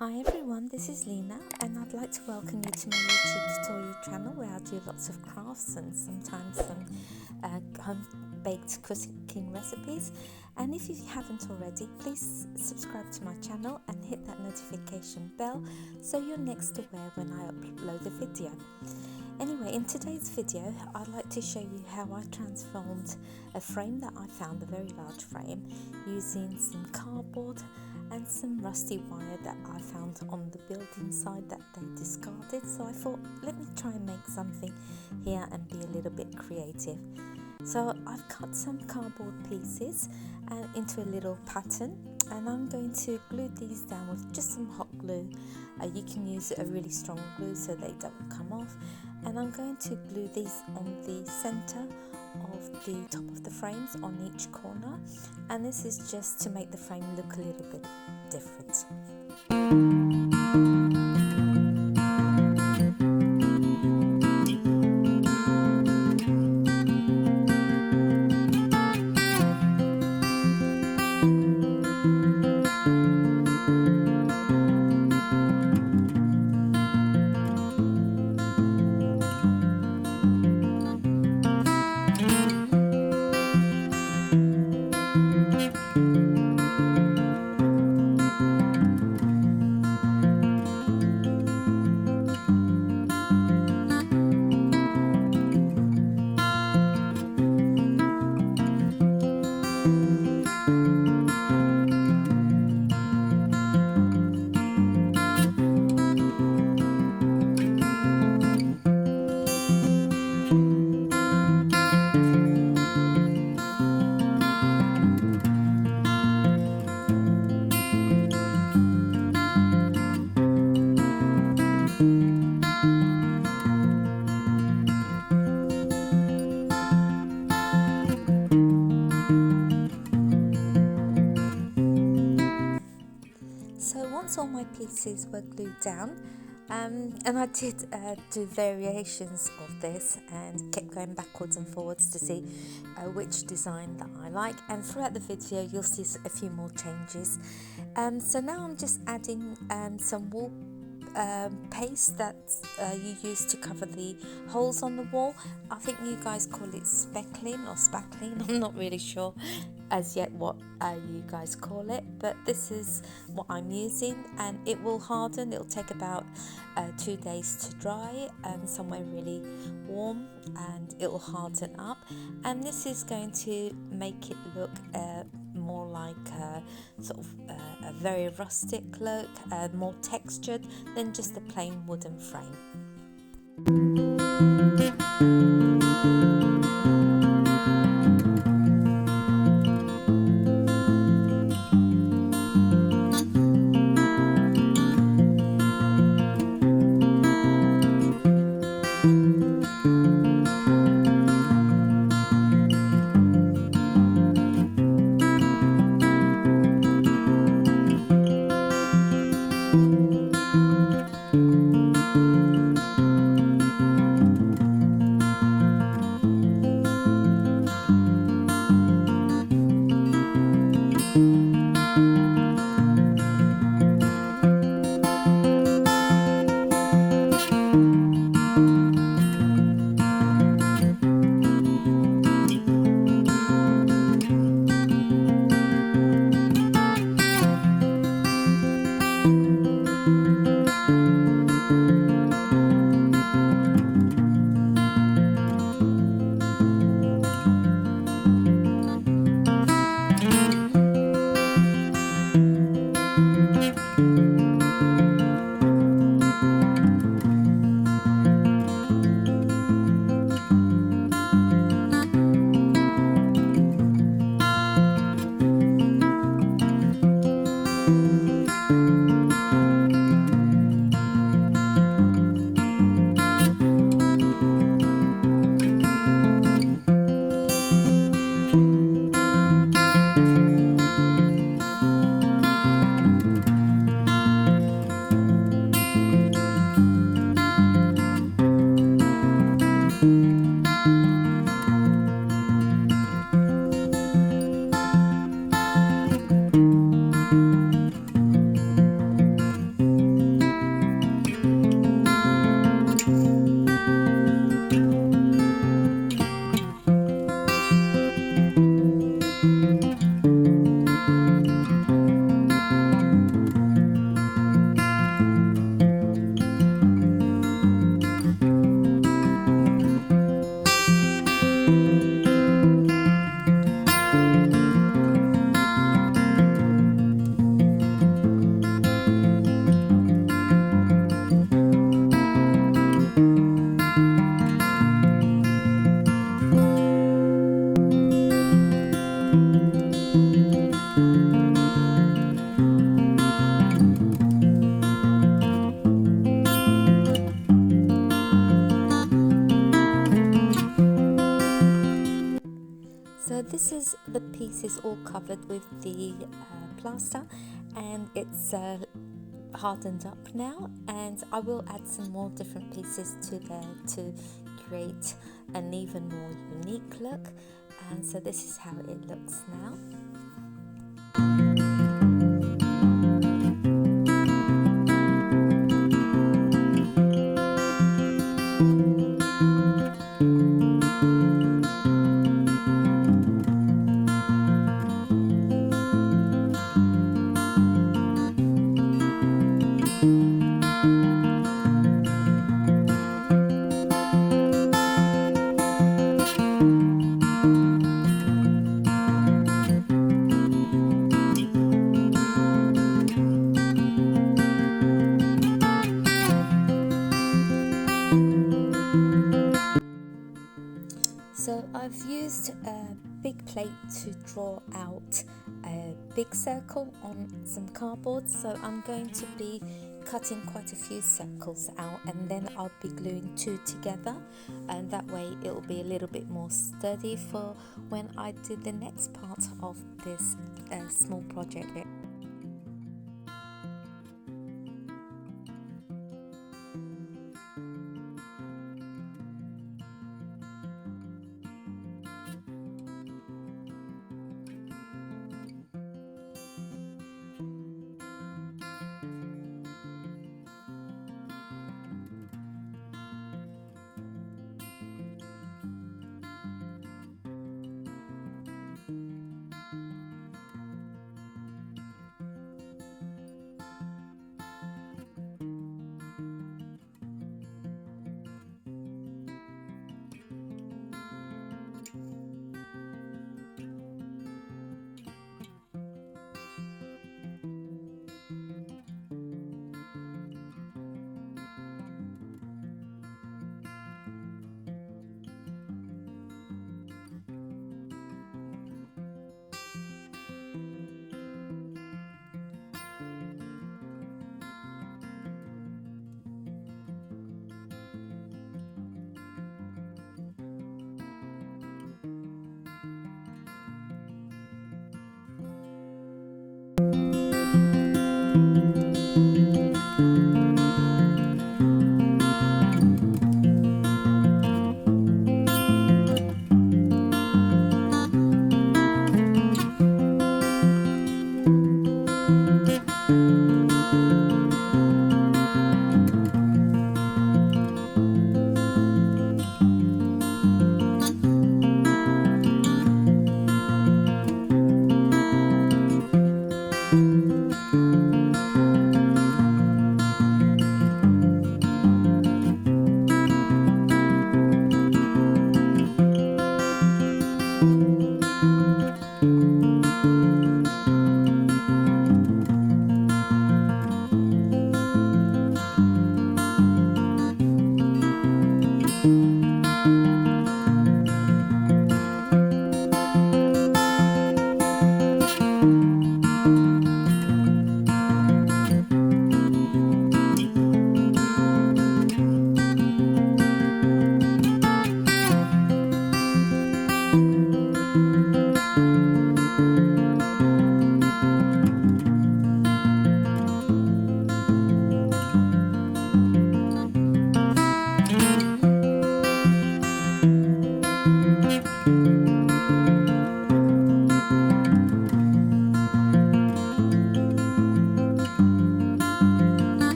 Hi everyone, this is Lina and I'd like to welcome you to my YouTube tutorial channel where I do lots of crafts and sometimes some home-baked cooking recipes. And if you haven't already, please subscribe to my channel and hit that notification bell so you're next aware when I upload a video. Anyway, in today's video, I'd like to show you how I transformed a frame that I found, a very large frame, using some cardboard and some rusty wire that I found on the building site that they discarded. So I thought, let me try and make something here and be a little bit creative. So I've cut some cardboard pieces into a little pattern, and I'm going to glue these down with just some hot glue. You can use a really strong glue so they don't come off. And I'm going to glue these on the center of the top of the frames on each corner, and this is just to make the frame look a little bit different. So once all my pieces were glued down, and I did do variations of this and kept going backwards and forwards to see which design that I like, and throughout the video you'll see a few more changes. So now I'm just adding some wool paste that you use to cover the holes on the wall. I think you guys call it speckling or spackling. I'm not really sure as yet what you guys call it, but this is what I'm using, and it will harden. It'll take about 2 days to dry somewhere really warm, and it will harden up, and this is going to make it look more like sort of a very rustic look, more textured than just a plain wooden frame. once the piece is all covered with the plaster and it's hardened up now, and I will add some more different pieces to there to create an even more unique look. And so this is how it looks now. So I've used a big plate to draw out a big circle on some cardboard, so I'm going to be cutting quite a few circles out, and then I'll be gluing two together, and that way it will be a little bit more sturdy for when I do the next part of this small project.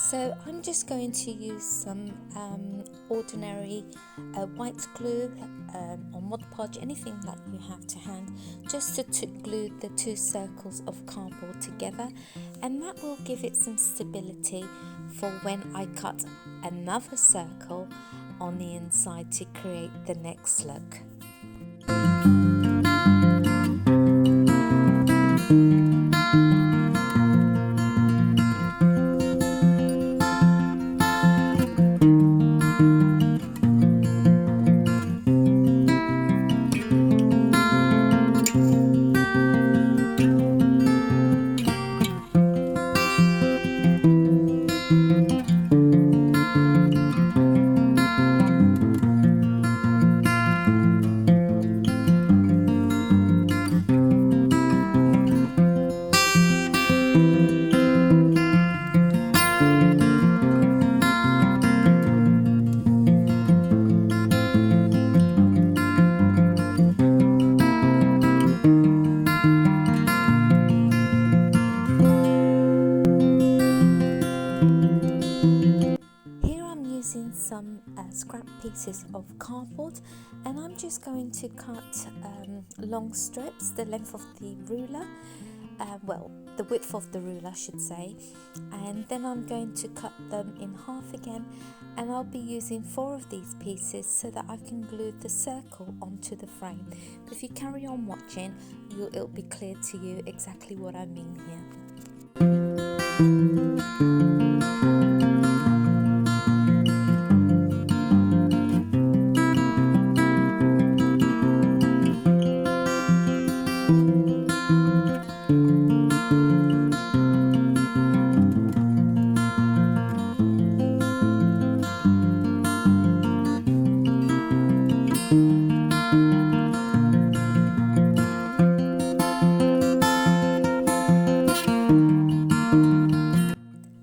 So I'm just going to use some ordinary white glue or Mod Podge, anything that you have to hand, just to glue the two circles of cardboard together, and that will give it some stability for when I cut another circle on the inside to create the next look. Here I'm using some scrap pieces of cardboard, and I'm just going to cut long strips the length of the ruler, well, the width of the ruler I should say, and then I'm going to cut them in half again, and I'll be using 4 of these pieces so that I can glue the circle onto the frame. But if you carry on watching, it'll be clear to you exactly what I mean here.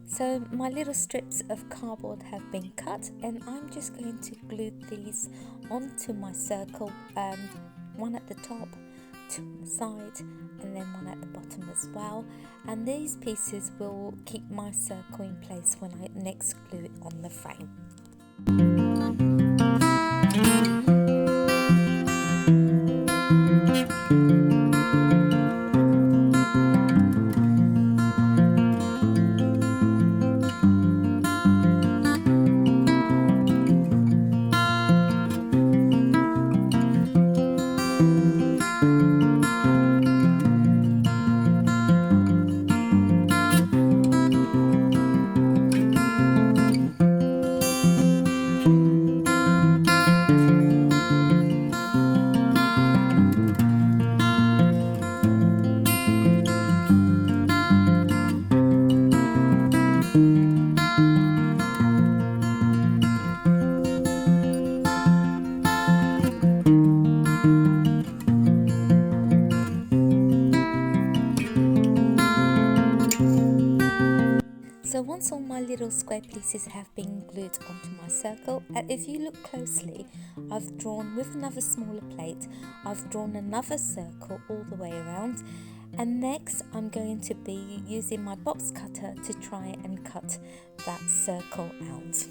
So my little strips of cardboard have been cut, and I'm just going to glue these onto my circle, one at the top, 2 on the side, and then one at the bottom as well. And these pieces will keep my circle in place when I next glue it on the frame. So once all my little square pieces have been glued onto my circle, if you look closely, I've drawn with another smaller plate, I've drawn another circle all the way around, and next I'm going to be using my box cutter to try and cut that circle out.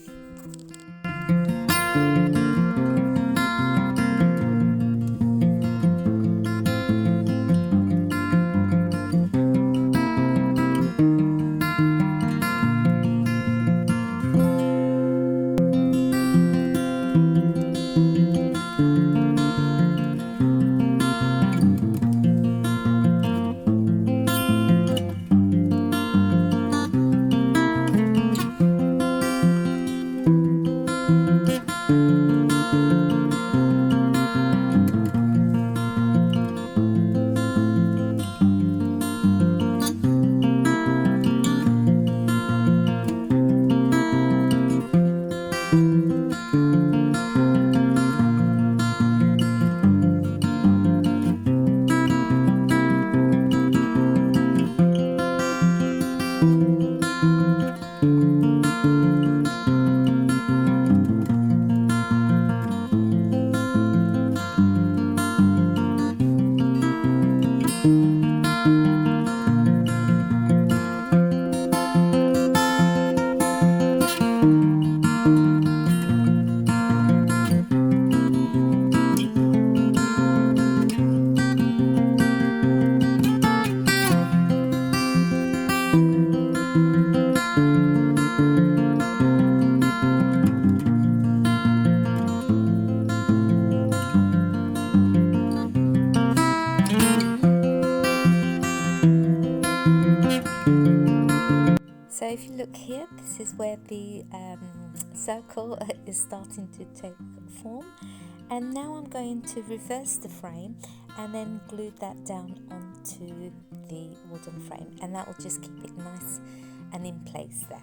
So if you look here, this is where the circle is starting to take form, and now I'm going to reverse the frame and then glue that down onto the wooden frame, and that will just keep it nice and in place there.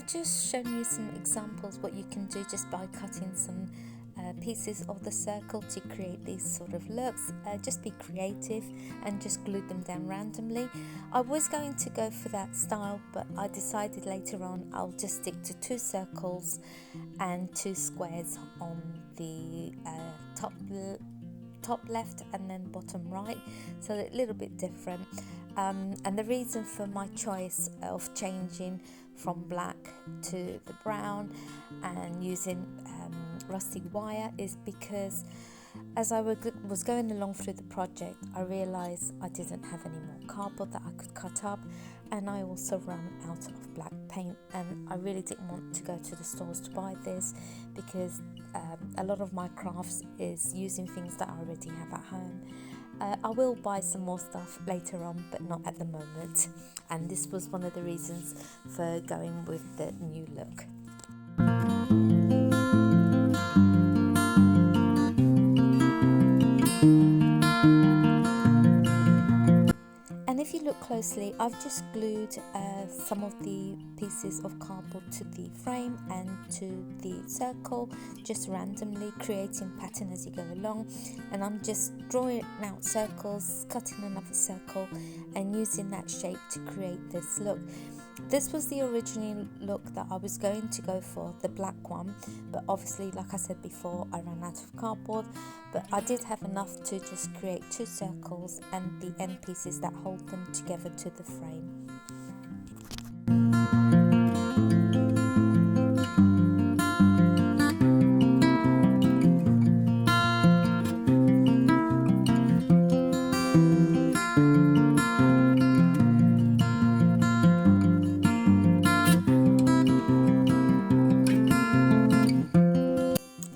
I've just shown you some examples what you can do just by cutting some pieces of the circle to create these sort of looks. Just be creative and just glue them down randomly. I was going to go for that style, but I decided later on I'll just stick to 2 circles and 2 squares on the top left and then bottom right, so a little bit different. And the reason for my choice of changing from black to the brown and using rusty wire is because as I was going along through the project, I realized I didn't have any more cardboard that I could cut up, and I also ran out of black paint, and I really didn't want to go to the stores to buy this because a lot of my crafts is using things that I already have at home. I will buy some more stuff later on, but not at the moment, and this was one of the reasons for going with the new look. And if you look closely, I've just glued some of the pieces of cardboard to the frame and to the circle, just randomly creating pattern as you go along. And I'm just drawing out circles, cutting another circle and using that shape to create this look. This was the original look that I was going to go for, the black one, but obviously, like I said before, I ran out of cardboard, but I did have enough to just create 2 circles and the end pieces that hold them together to the frame.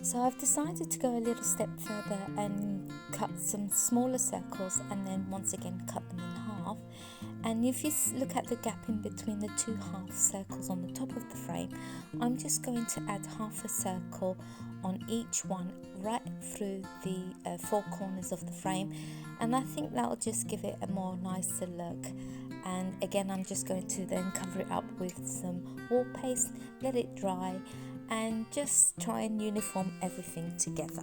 So I've decided to go a little step further and cut some smaller circles and then once again cut them in half. And if you look at the gap in between the 2 half circles on the top of the frame, I'm just going to add half a circle on each one right through the 4 corners of the frame, and I think that will just give it a more nicer look. And again, I'm just going to then cover it up with some wall paste, let it dry, and just try and uniform everything together.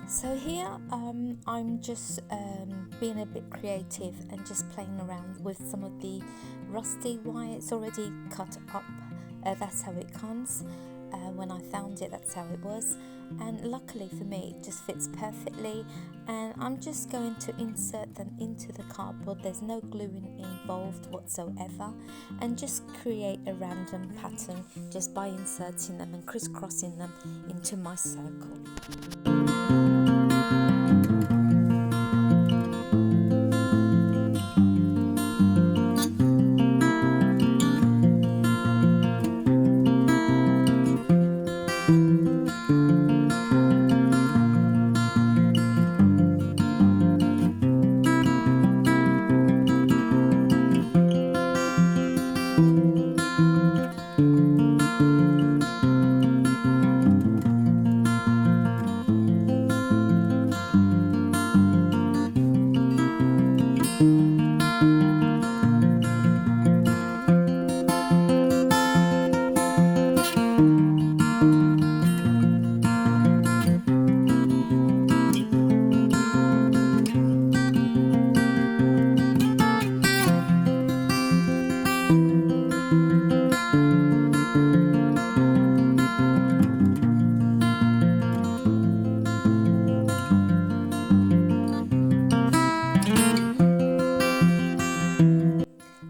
So here I'm just being a bit creative and just playing around with some of the rusty wire. It's already cut up. That's how it comes. When I found it, that's how it was, and luckily for me it just fits perfectly, and I'm just going to insert them into the cardboard. There's no gluing involved whatsoever, and just create a random pattern just by inserting them and crisscrossing them into my circle.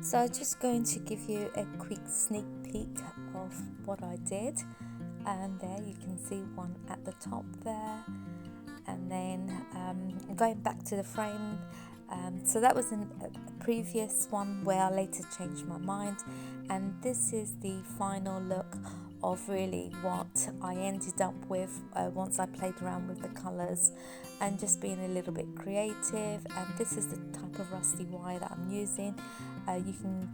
So I'm just going to give you a quick sneak peek of what I did, and there you can see one at the top there, and then going back to the frame. So that was in a previous one where I later changed my mind, and this is the final look of really what I ended up with once I played around with the colours and just being a little bit creative. And this is the type of rusty wire that I'm using. You can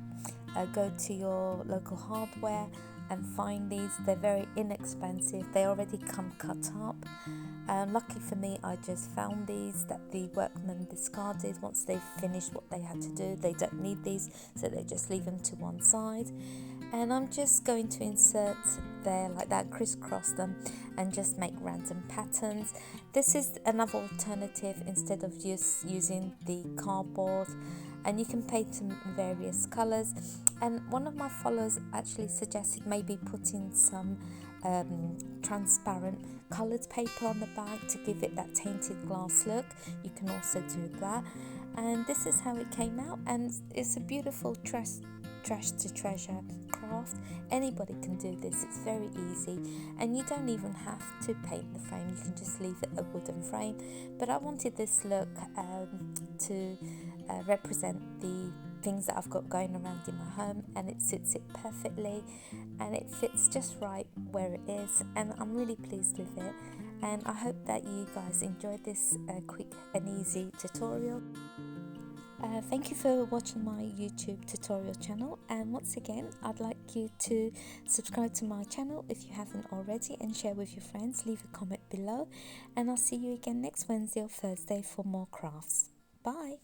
go to your local hardware and find these. They're very inexpensive, they already come cut up. Lucky for me, I just found these that the workmen discarded once they've finished what they had to do. They don't need these, so they just leave them to one side. And I'm just going to insert there like that, crisscross them, and just make random patterns. This is another alternative instead of just using the cardboard, and you can paint them in various colors. And one of my followers actually suggested maybe putting some transparent coloured paper on the bag to give it that tainted glass look. You can also do that, and this is how it came out, and it's a beautiful trash to treasure craft. Anybody can do this, it's very easy, and you don't even have to paint the frame, you can just leave it a wooden frame. But I wanted this look to represent the things that I've got going around in my home, and it suits it perfectly, and it fits just right where it is, and I'm really pleased with it. And I hope that you guys enjoyed this quick and easy tutorial. Thank you for watching my YouTube tutorial channel, and once again I'd like you to subscribe to my channel if you haven't already, and share with your friends. Leave a comment below, and I'll see you again next Wednesday or Thursday for more crafts. Bye.